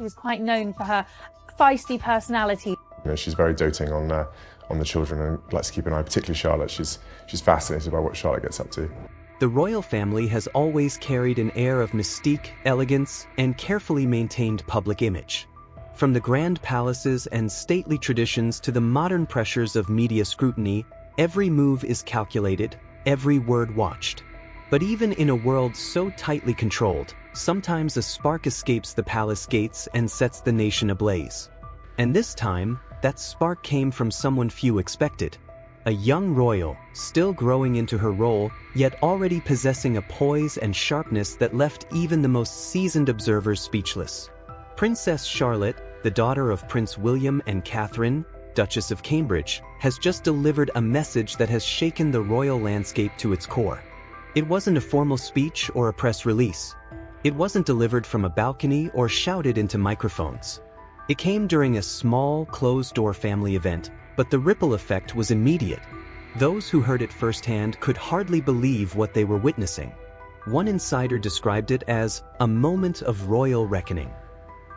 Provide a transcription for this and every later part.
She was quite known for her feisty personality. She's very doting on the children and likes to keep an eye, particularly Charlotte. She's fascinated by what Charlotte gets up to. The royal family has always carried an air of mystique, elegance, and carefully maintained public image. From the grand palaces and stately traditions to the modern pressures of media scrutiny, every move is calculated, every word watched. But even in a world so tightly controlled, sometimes a spark escapes the palace gates and sets the nation ablaze. And this time, that spark came from someone few expected. A young royal, still growing into her role, yet already possessing a poise and sharpness that left even the most seasoned observers speechless. Princess Charlotte, the daughter of Prince William and Catherine, Duchess of Cambridge, has just delivered a message that has shaken the royal landscape to its core. It wasn't a formal speech or a press release. It wasn't delivered from a balcony or shouted into microphones. It came during a small, closed-door family event, but the ripple effect was immediate. Those who heard it firsthand could hardly believe what they were witnessing. One insider described it as a moment of royal reckoning.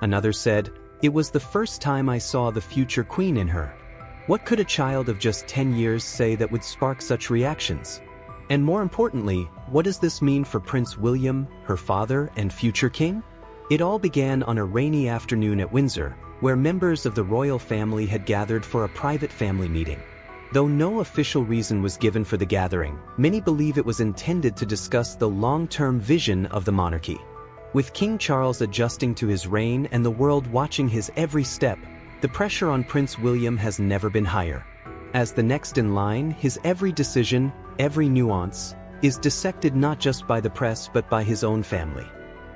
Another said, "It was the first time I saw the future queen in her." What could a child of just 10 years say that would spark such reactions? And more importantly, what does this mean for Prince William, her father, and future king? It all began on a rainy afternoon at Windsor, where members of the royal family had gathered for a private family meeting. Though no official reason was given for the gathering, many believe it was intended to discuss the long-term vision of the monarchy. With King Charles adjusting to his reign and the world watching his every step, the pressure on Prince William has never been higher. As the next in line, his every decision, every nuance, is dissected not just by the press but by his own family.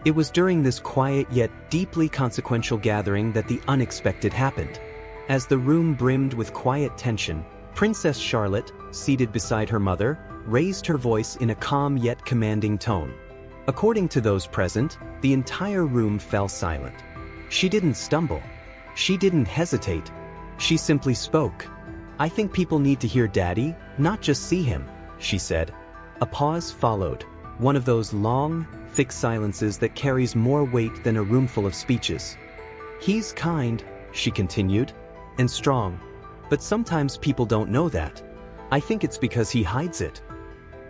It was during this quiet yet deeply consequential gathering that the unexpected happened. As the room brimmed with quiet tension, Princess Charlotte, seated beside her mother, raised her voice in a calm yet commanding tone. According to those present, the entire room fell silent. She didn't stumble. She didn't hesitate. She simply spoke. "I think people need to hear Daddy, not just see him," she said. A pause followed, one of those long, thick silences that carries more weight than a roomful of speeches. "He's kind," she continued, "and strong. But sometimes people don't know that. I think it's because he hides it."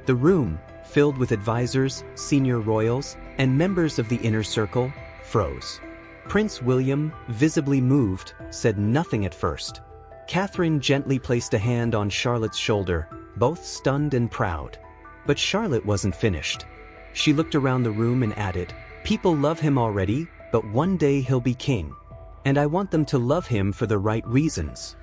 The room, filled with advisors, senior royals, and members of the inner circle, froze. Prince William, visibly moved, said nothing at first. Catherine gently placed a hand on Charlotte's shoulder, both stunned and proud. But Charlotte wasn't finished. She looked around the room and added, "People love him already, but one day he'll be king. And I want them to love him for the right reasons."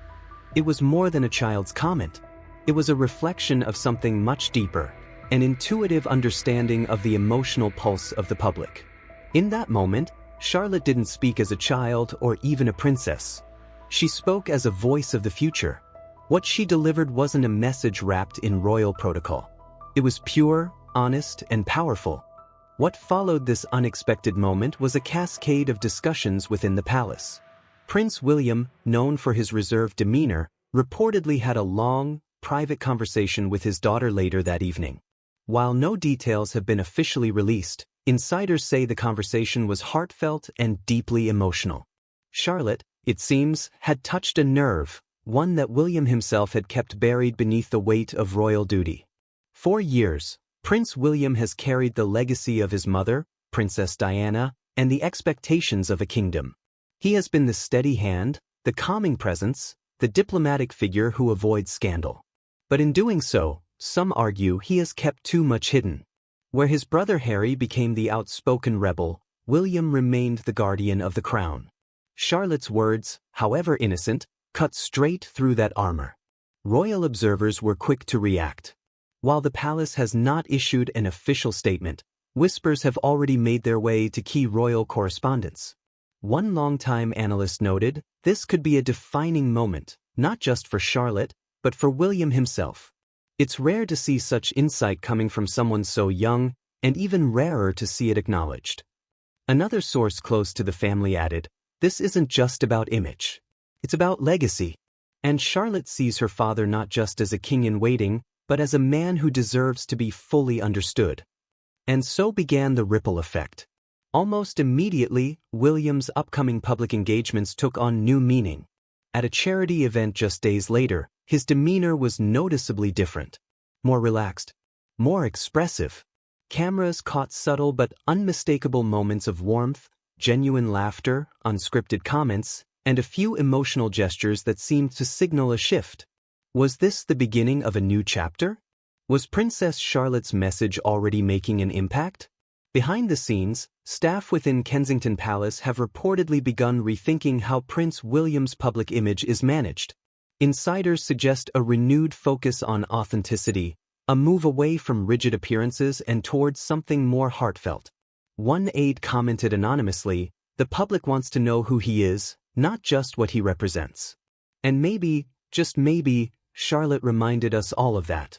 It was more than a child's comment. It was a reflection of something much deeper, an intuitive understanding of the emotional pulse of the public. In that moment, Charlotte didn't speak as a child or even a princess. She spoke as a voice of the future. What she delivered wasn't a message wrapped in royal protocol. It was pure, honest, and powerful. What followed this unexpected moment was a cascade of discussions within the palace. Prince William, known for his reserved demeanor, reportedly had a long, private conversation with his daughter later that evening. While no details have been officially released, insiders say the conversation was heartfelt and deeply emotional. Charlotte, it seems, had touched a nerve, one that William himself had kept buried beneath the weight of royal duty. For years, Prince William has carried the legacy of his mother, Princess Diana, and the expectations of a kingdom. He has been the steady hand, the calming presence, the diplomatic figure who avoids scandal. But in doing so, some argue he has kept too much hidden. Where his brother Harry became the outspoken rebel, William remained the guardian of the crown. Charlotte's words, however innocent, cut straight through that armor. Royal observers were quick to react. While the palace has not issued an official statement, whispers have already made their way to key royal correspondents. One longtime analyst noted, this could be a defining moment, not just for Charlotte, but for William himself. It's rare to see such insight coming from someone so young, and even rarer to see it acknowledged. Another source close to the family added, this isn't just about image. It's about legacy. And Charlotte sees her father not just as a king in waiting, but as a man who deserves to be fully understood. And so began the ripple effect. Almost immediately, William's upcoming public engagements took on new meaning. At a charity event just days later, his demeanor was noticeably different. More relaxed. More expressive. Cameras caught subtle but unmistakable moments of warmth, genuine laughter, unscripted comments, and a few emotional gestures that seemed to signal a shift. Was this the beginning of a new chapter? Was Princess Charlotte's message already making an impact? Behind the scenes, staff within Kensington Palace have reportedly begun rethinking how Prince William's public image is managed. Insiders suggest a renewed focus on authenticity, a move away from rigid appearances and towards something more heartfelt. One aide commented anonymously, "The public wants to know who he is, not just what he represents." And maybe, just maybe, Charlotte reminded us all of that.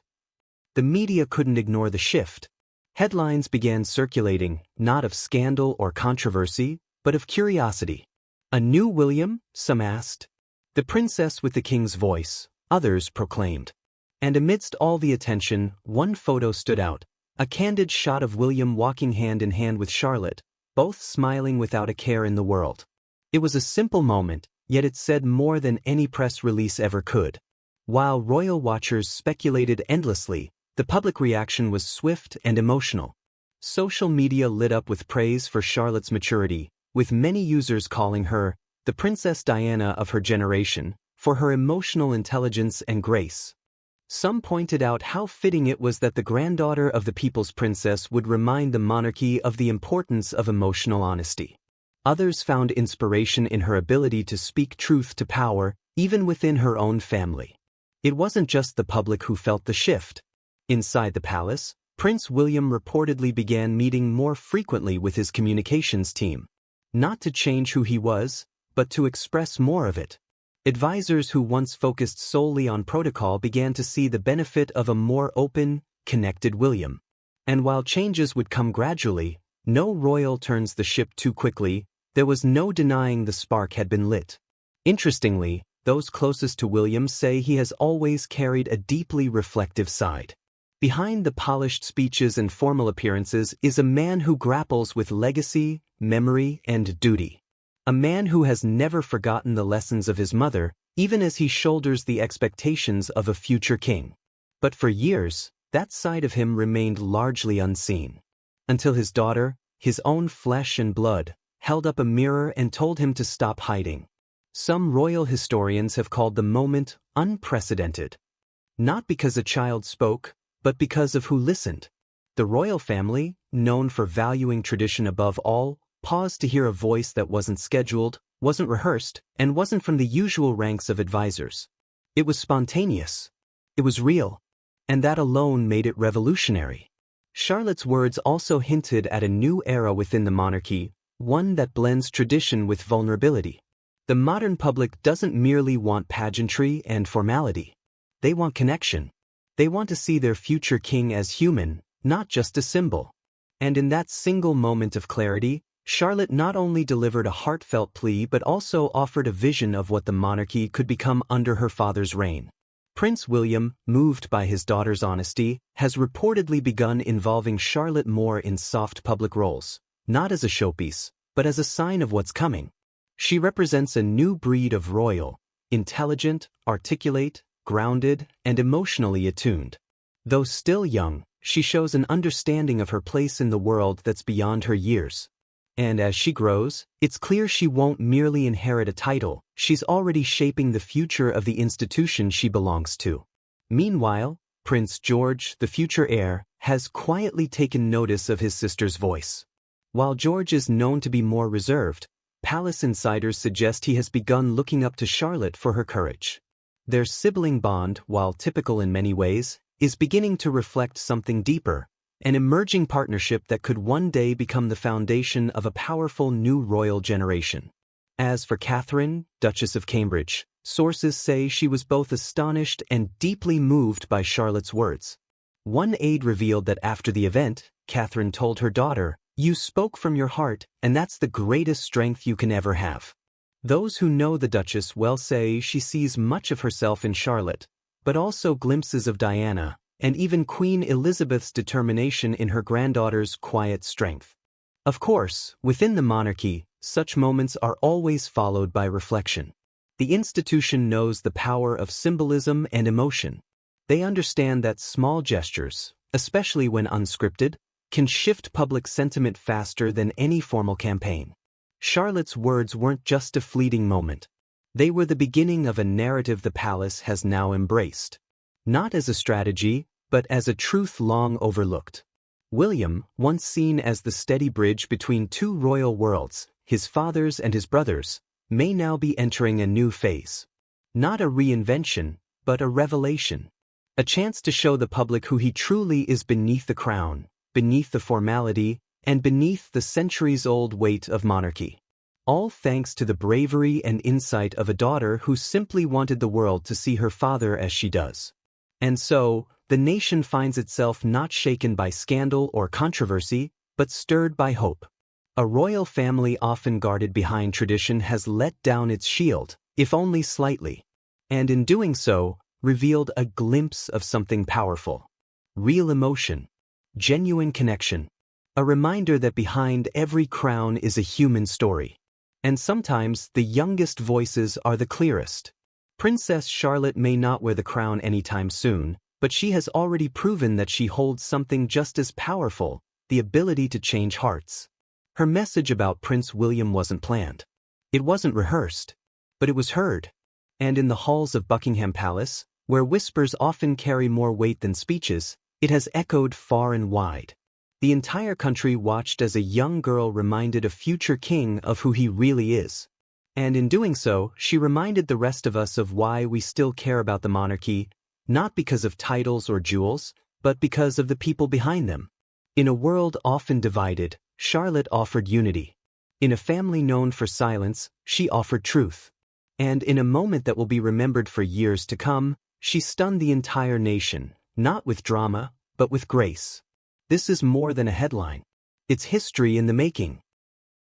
The media couldn't ignore the shift. Headlines began circulating, not of scandal or controversy, but of curiosity. A new William? Some asked. The princess with the king's voice, others proclaimed. And amidst all the attention, one photo stood out, a candid shot of William walking hand in hand with Charlotte, both smiling without a care in the world. It was a simple moment, yet it said more than any press release ever could. While royal watchers speculated endlessly, the public reaction was swift and emotional. Social media lit up with praise for Charlotte's maturity, with many users calling her the Princess Diana of her generation, for her emotional intelligence and grace. Some pointed out how fitting it was that the granddaughter of the people's princess would remind the monarchy of the importance of emotional honesty. Others found inspiration in her ability to speak truth to power, even within her own family. It wasn't just the public who felt the shift. Inside the palace, Prince William reportedly began meeting more frequently with his communications team. Not to change who he was, but to express more of it. Advisors who once focused solely on protocol began to see the benefit of a more open, connected William. And while changes would come gradually, no royal turns the ship too quickly, there was no denying the spark had been lit. Interestingly, those closest to William say he has always carried a deeply reflective side. Behind the polished speeches and formal appearances is a man who grapples with legacy, memory, and duty. A man who has never forgotten the lessons of his mother, even as he shoulders the expectations of a future king. But for years, that side of him remained largely unseen. Until his daughter, his own flesh and blood, held up a mirror and told him to stop hiding. Some royal historians have called the moment unprecedented. Not because a child spoke, but because of who listened. The royal family, known for valuing tradition above all, paused to hear a voice that wasn't scheduled, wasn't rehearsed, and wasn't from the usual ranks of advisors. It was spontaneous. It was real. And that alone made it revolutionary. Charlotte's words also hinted at a new era within the monarchy, one that blends tradition with vulnerability. The modern public doesn't merely want pageantry and formality. They want connection. They want to see their future king as human, not just a symbol. And in that single moment of clarity, Charlotte not only delivered a heartfelt plea but also offered a vision of what the monarchy could become under her father's reign. Prince William, moved by his daughter's honesty, has reportedly begun involving Charlotte more in soft public roles, not as a showpiece, but as a sign of what's coming. She represents a new breed of royal, intelligent, articulate, grounded, and emotionally attuned. Though still young, she shows an understanding of her place in the world that's beyond her years. And as she grows, it's clear she won't merely inherit a title, she's already shaping the future of the institution she belongs to. Meanwhile, Prince George, the future heir, has quietly taken notice of his sister's voice. While George is known to be more reserved, palace insiders suggest he has begun looking up to Charlotte for her courage. Their sibling bond, while typical in many ways, is beginning to reflect something deeper, an emerging partnership that could one day become the foundation of a powerful new royal generation. As for Catherine, Duchess of Cambridge, sources say she was both astonished and deeply moved by Charlotte's words. One aide revealed that after the event, Catherine told her daughter, "You spoke from your heart, and that's the greatest strength you can ever have." Those who know the Duchess well say she sees much of herself in Charlotte, but also glimpses of Diana, and even Queen Elizabeth's determination in her granddaughter's quiet strength. Of course, within the monarchy, such moments are always followed by reflection. The institution knows the power of symbolism and emotion. They understand that small gestures, especially when unscripted, can shift public sentiment faster than any formal campaign. Charlotte's words weren't just a fleeting moment. They were the beginning of a narrative the palace has now embraced. Not as a strategy, but as a truth long overlooked. William, once seen as the steady bridge between two royal worlds, his father's and his brother's, may now be entering a new phase. Not a reinvention, but a revelation. A chance to show the public who he truly is beneath the crown, beneath the formality, and beneath the centuries-old weight of monarchy. All thanks to the bravery and insight of a daughter who simply wanted the world to see her father as she does. And so, the nation finds itself not shaken by scandal or controversy, but stirred by hope. A royal family often guarded behind tradition has let down its shield, if only slightly, and in doing so, revealed a glimpse of something powerful. Real emotion, genuine connection, a reminder that behind every crown is a human story. And sometimes the youngest voices are the clearest. Princess Charlotte may not wear the crown anytime soon, but she has already proven that she holds something just as powerful, the ability to change hearts. Her message about Prince William wasn't planned. It wasn't rehearsed, but it was heard. And in the halls of Buckingham Palace, where whispers often carry more weight than speeches, it has echoed far and wide. The entire country watched as a young girl reminded a future king of who he really is. And in doing so, she reminded the rest of us of why we still care about the monarchy, not because of titles or jewels, but because of the people behind them. In a world often divided, Charlotte offered unity. In a family known for silence, she offered truth. And in a moment that will be remembered for years to come, she stunned the entire nation, not with drama, but with grace. This is more than a headline. It's history in the making.